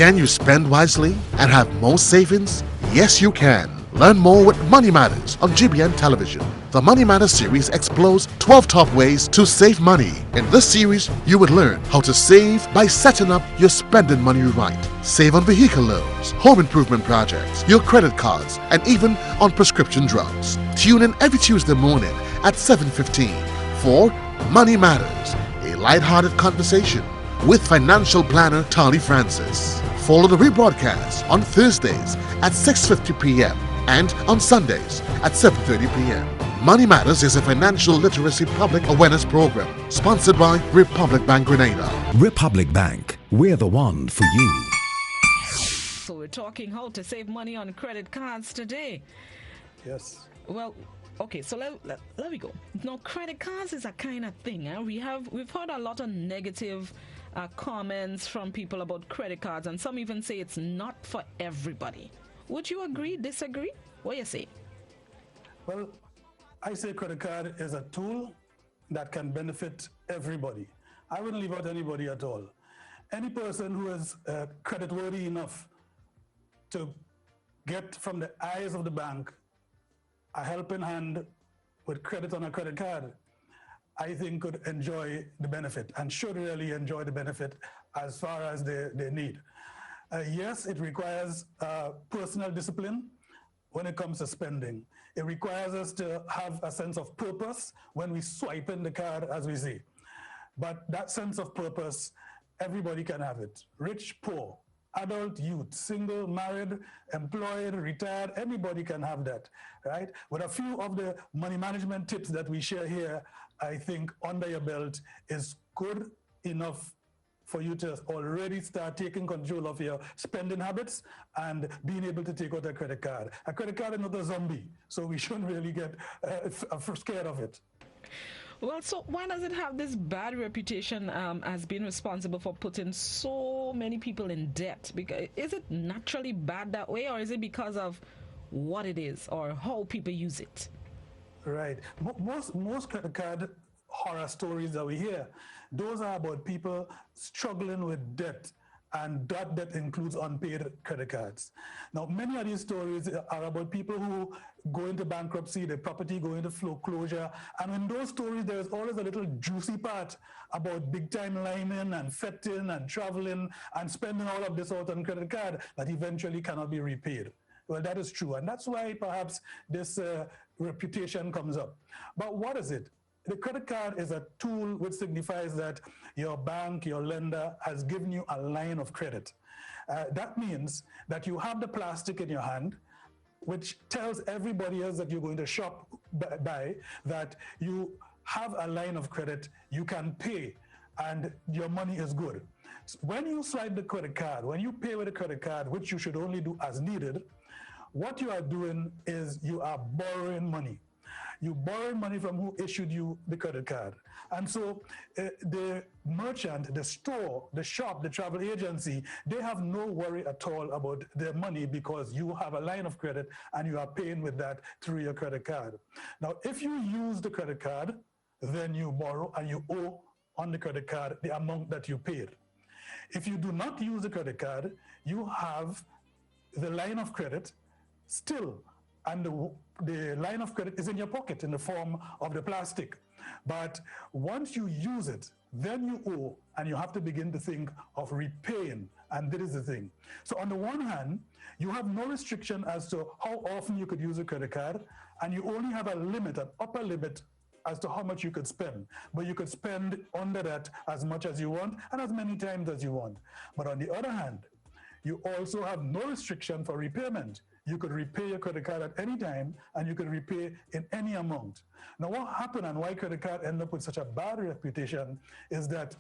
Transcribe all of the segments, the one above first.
Can you spend wisely and have more savings? Yes, you can. Learn more with Money Matters on GBN Television. The Money Matters series explores 12 top ways to save money. In this series, you would learn how to save by setting up your spending money right. Save on vehicle loans, home improvement projects, your credit cards, and even on prescription drugs. Tune in every Tuesday morning at 7:15 for Money Matters, a lighthearted conversation with financial planner Tony Francis. Follow the rebroadcast on Thursdays at 6:50 p.m. and on Sundays at 7:30 p.m. Money Matters is a financial literacy public awareness program sponsored by Republic Bank Grenada. Republic Bank, we're the one for you. So we're talking how to save money on credit cards today. Yes. Well, okay, so let me go. Now, credit cards is a kind of thing. We've heard a lot of negative comments from people about credit cards, and some even say it's not for everybody. Would you agree, disagree? What do you say? Well, I say credit card is a tool that can benefit everybody. I wouldn't leave out anybody at all. Any person who is credit worthy enough to get from the eyes of the bank a helping hand with credit on a credit card, I think could enjoy the benefit and should really enjoy the benefit as far as they need. Yes, it requires personal discipline when it comes to spending. It requires us to have a sense of purpose when we swipe in the card, as we say. But that sense of purpose, everybody can have it. Rich, poor, adult, youth, single, married, employed, retired, anybody can have that, right? With a few of the money management tips that we share here, I think under your belt is good enough for you to already start taking control of your spending habits and being able to take out a credit card. A credit card is not a zombie, so we shouldn't really get scared of it. Well, so why does it have this bad reputation as being responsible for putting so many people in debt? Because is it naturally bad that way, or is it because of what it is or how people use it? Right. Most credit card horror stories that we hear, those are about people struggling with debt, and that debt includes unpaid credit cards. Now, many of these stories are about people who go into bankruptcy, their property go into foreclosure, and in those stories, there's always a little juicy part about big-time liming and fetting and traveling and spending all of this out on credit card that eventually cannot be repaid. Well, that is true, and that's why perhaps this reputation comes up. But what is it? The credit card is a tool which signifies that your bank, your lender, has given you a line of credit. That means that you have the plastic in your hand, which tells everybody else that you're going to shop by that you have a line of credit, you can pay, and your money is good. When you swipe the credit card, when you pay with a credit card, which you should only do as needed, what you are doing is you are borrowing money. You borrow money from who issued you the credit card. And so the merchant, the store, the shop, the travel agency, they have no worry at all about their money because you have a line of credit and you are paying with that through your credit card. Now, if you use the credit card, then you borrow and you owe on the credit card the amount that you paid. If you do not use the credit card, you have the line of credit still, and the line of credit is in your pocket in the form of the plastic. But once you use it, then you owe, and you have to begin to think of repaying, and that is the thing. So on the one hand, you have no restriction as to how often you could use a credit card, and you only have a limit, an upper limit, as to how much you could spend. But you could spend under that as much as you want, and as many times as you want. But on the other hand, you also have no restriction for repayment. You could repay your credit card at any time, and you could repay in any amount. Now, what happened and why credit card end up with such a bad reputation is that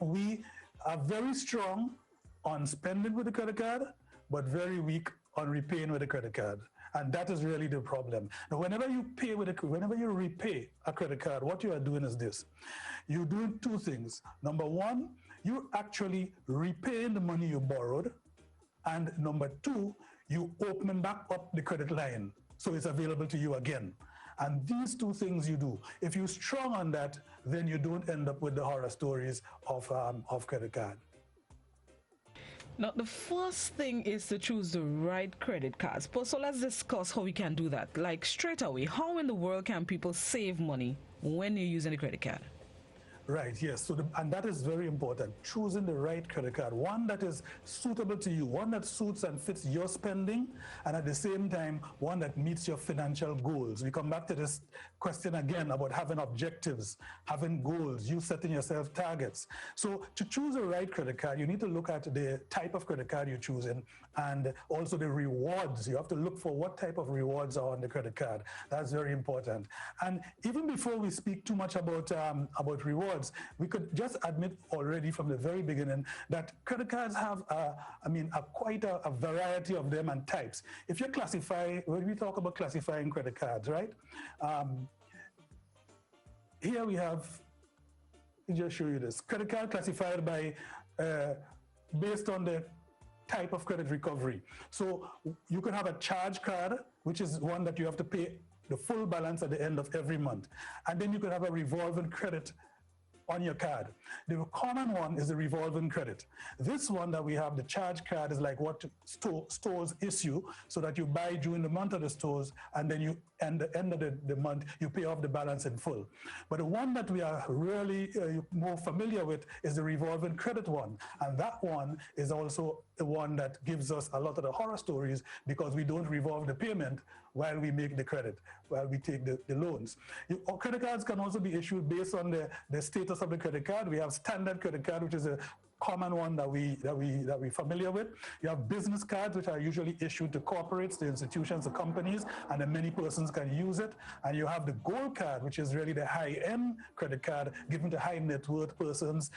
we are very strong on spending with the credit card, but very weak on repaying with the credit card. And that is really the problem. Now, whenever you repay a credit card, what you are doing is this. You're doing two things. Number one, you're actually repaying the money you borrowed. And number two, you opening back up the credit line so it's available to you again. And these two things you do. If you're strong on that, then you don't end up with the horror stories of credit card. Now, the first thing is to choose the right credit cards. So let's discuss how we can do that. Like straight away, how in the world can people save money when you're using a credit card? Right, yes. And that is very important. Choosing the right credit card, one that is suitable to you, one that suits and fits your spending, and at the same time, one that meets your financial goals. We come back to this question again about having objectives, having goals, you setting yourself targets. So to choose the right credit card, you need to look at the type of credit card you're choosing and also the rewards. You have to look for what type of rewards are on the credit card. That's very important. And even before we speak too much about rewards, we could just admit already from the very beginning that credit cards have, quite a variety of them and types. If you classify, when we talk about classifying credit cards, right? Here we have, let me just show you this. Credit card classified by, based on the type of credit recovery. So you could have a charge card, which is one that you have to pay the full balance at the end of every month. And then you could have a revolving credit on your card. The common one is the revolving credit. This one that we have, the charge card, is like what stores issue so that you buy during the month of the stores, and then you, at the end of the month, you pay off the balance in full. But the one that we are really more familiar with is the revolving credit one. And that one is also the one that gives us a lot of the horror stories because we don't revolve the payment while we make the credit, while we take the loans. Credit cards can also be issued based on the status of the credit card. We have standard credit card, which is a common one that we're familiar with. You have business cards, which are usually issued to corporates, to institutions, to companies, and then many persons can use it. And you have the gold card, which is really the high-end credit card given to high net worth persons,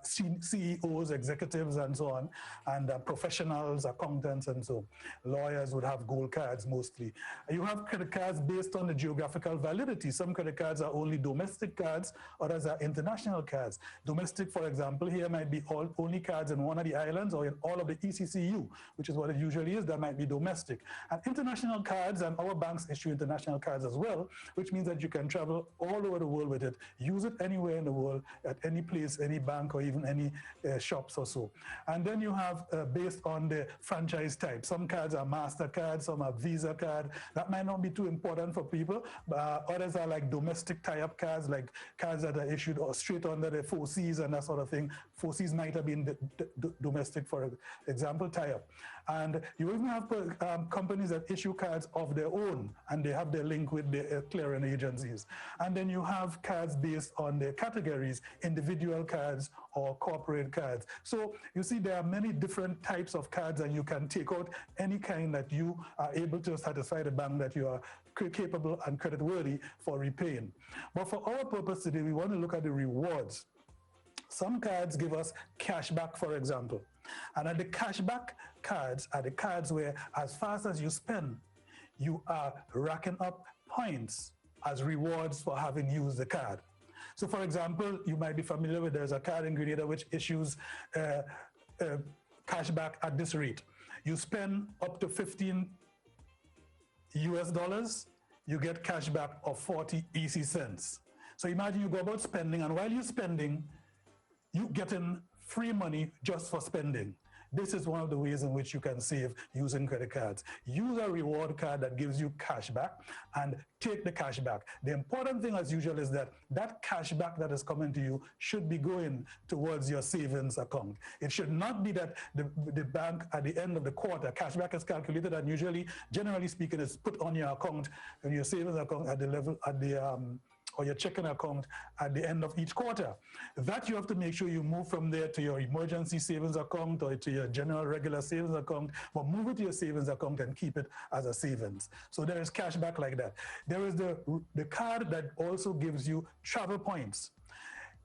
CEOs, executives, and so on, and professionals, accountants, and so on. Lawyers would have gold cards mostly. You have credit cards based on the geographical validity. Some credit cards are only domestic cards, others are international cards. Domestic, for example, here might be only cards in one of the islands or in all of the ECCU, which is what it usually is. That might be domestic. And international cards, and our banks issue international cards as well, which means that you can travel all over the world with it, use it anywhere in the world, at any place, any bank, or even any shops or so. And then you have based on the franchise type. Some cards are MasterCard, some are Visa card. That might not be too important for people, but others are like domestic tie-up cards, like cards that are issued or straight under the 4Cs and that sort of thing. 4Cs might have been domestic, for example, tie-up. And you even have companies that issue cards of their own, and they have their link with the clearing agencies. And then you have cards based on their categories, individual cards or corporate cards. So you see there are many different types of cards, and you can take out any kind that you are able to satisfy the bank that you are capable and creditworthy for repaying. But for our purpose today, we want to look at the rewards. Some cards give us cashback, for example. And the cashback cards are the cards where as fast as you spend, you are racking up points as rewards for having used the card. So for example, you might be familiar with, there's a card in Grenada which issues cashback at this rate. You spend up to $15 US, you get cashback of 40 EC cents. So imagine you go about spending, and while you're spending, you getting free money just for spending. This is one of the ways in which you can save using credit cards. Use a reward card that gives you cash back and take the cash back. The important thing, as usual, is that that cash back that is coming to you should be going towards your savings account. It should not be that the bank at the end of the quarter, cash back is calculated and usually, generally speaking, is put on your account, and your savings account at the level, or your checking account at the end of each quarter. That you have to make sure you move from there to your emergency savings account or to your general regular savings account, but move it to your savings account and keep it as a savings. So there is cash back like that. There is the card that also gives you travel points.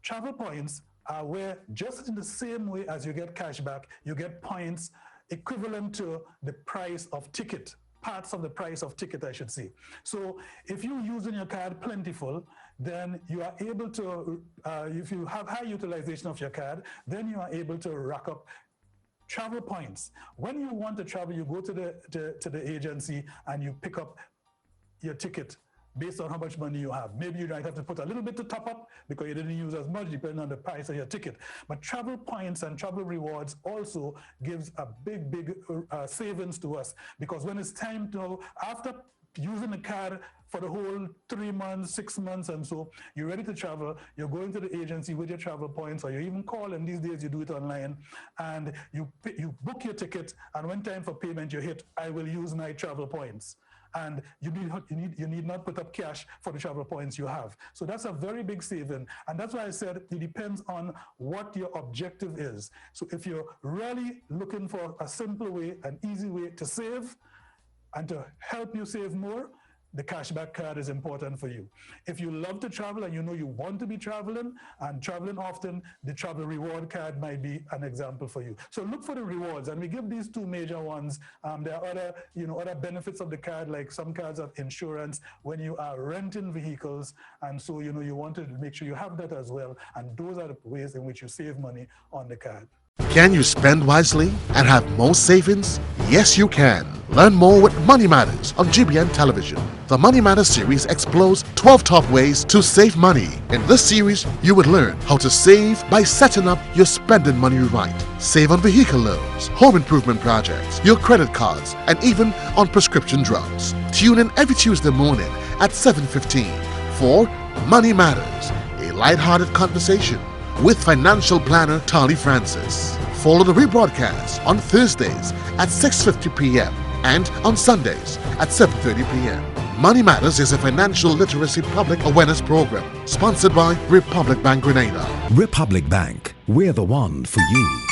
Travel points are where, just in the same way as you get cash back, you get points equivalent to the price of ticket. Parts of the price of ticket, I should say. So if you're using your card plentiful, then you are able to, if you have high utilization of your card, then you are able to rack up travel points. When you want to travel, you go to the agency and you pick up your ticket based on how much money you have. Maybe you might have to put a little bit to top up because you didn't use as much depending on the price of your ticket. But travel points and travel rewards also gives a big savings to us, because when it's time to, after using the card for the whole 3 months, 6 months, and so you're ready to travel, you're going to the agency with your travel points, or you even call, and these days you do it online, and you book your ticket, and when time for payment, you hit, I will use my travel points. And you need not put up cash for the travel points you have. So that's a very big saving. And that's why I said it depends on what your objective is. So if you're really looking for a simple way, an easy way to save and to help you save more, the cashback card is important for you. If you love to travel and you know you want to be traveling and traveling often, the travel reward card might be an example for you. So look for the rewards, and we give these two major ones. There are other, other benefits of the card, like some cards have insurance when you are renting vehicles, and so you want to make sure you have that as well. And those are the ways in which you save money on the card. Can you spend wisely and have more savings? Yes, you can. Learn more with Money Matters on GBN Television. The Money Matters series explores 12 top ways to save money. In this series, you would learn how to save by setting up your spending money right. Save on vehicle loans, home improvement projects, your credit cards, and even on prescription drugs. Tune in every Tuesday morning at 7:15 for Money Matters, a lighthearted conversation with financial planner Tali Francis. Follow the rebroadcast on Thursdays at 6:50 p.m. and on Sundays at 7:30 p.m. Money Matters is a financial literacy public awareness program sponsored by Republic Bank Grenada. Republic Bank, we're the one for you.